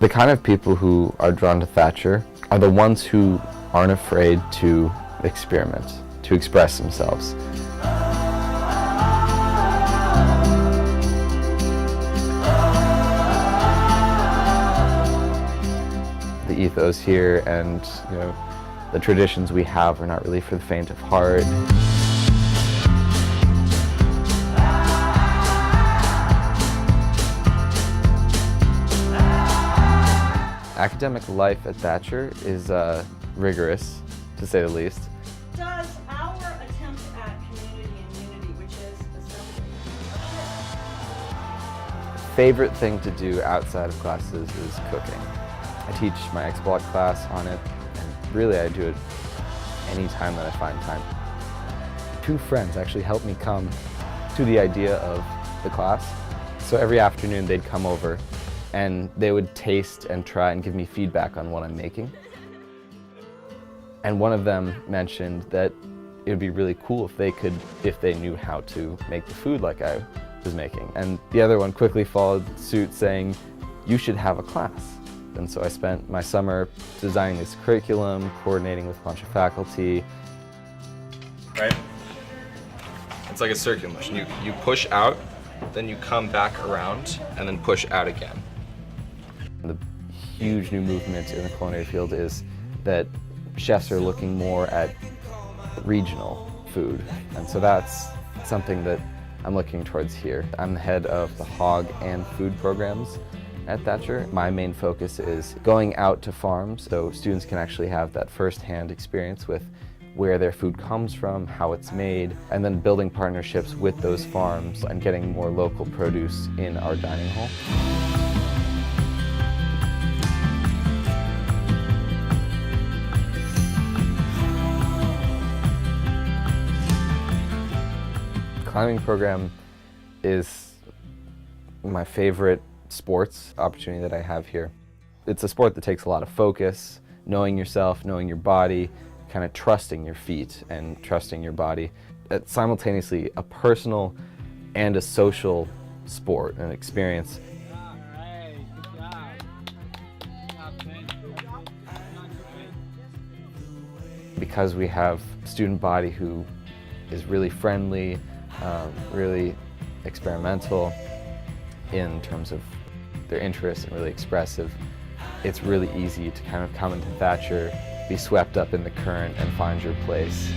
The kind of people who are drawn to Thacher are the ones who aren't afraid to experiment, to express themselves. The ethos here and the traditions we have are not really for the faint of heart. Academic life at Thacher is rigorous, to say the least. Does our attempt at community and unity, which is assembly, Favorite thing to do outside of classes is cooking. I teach my X-Block class on it, and really I do it any time that I find time. 2 friends actually helped me come to the idea of the class. So every afternoon they'd come over and they would taste and try and give me feedback on what I'm making. And one of them mentioned that it would be really cool if they knew how to make the food like I was making. And the other one quickly followed suit saying, you should have a class. And so I spent my summer designing this curriculum, coordinating with a bunch of faculty. Right? It's like a circular motion. You push out, then you come back around, and then push out again. The huge new movement in the culinary field is that chefs are looking more at regional food. And so that's something that I'm looking towards here. I'm the head of the hog and food programs at Thacher. My main focus is going out to farms so students can actually have that first-hand experience with where their food comes from, how it's made, and then building partnerships with those farms and getting more local produce in our dining hall. Climbing program is my favorite sports opportunity that I have here. It's a sport that takes a lot of focus, knowing yourself, knowing your body, kind of trusting your feet and trusting your body. It's simultaneously a personal and a social sport and experience. Because we have a student body who is really friendly, really experimental in terms of their interests and really expressive, it's really easy to kind of come into Thacher, be swept up in the current and find your place.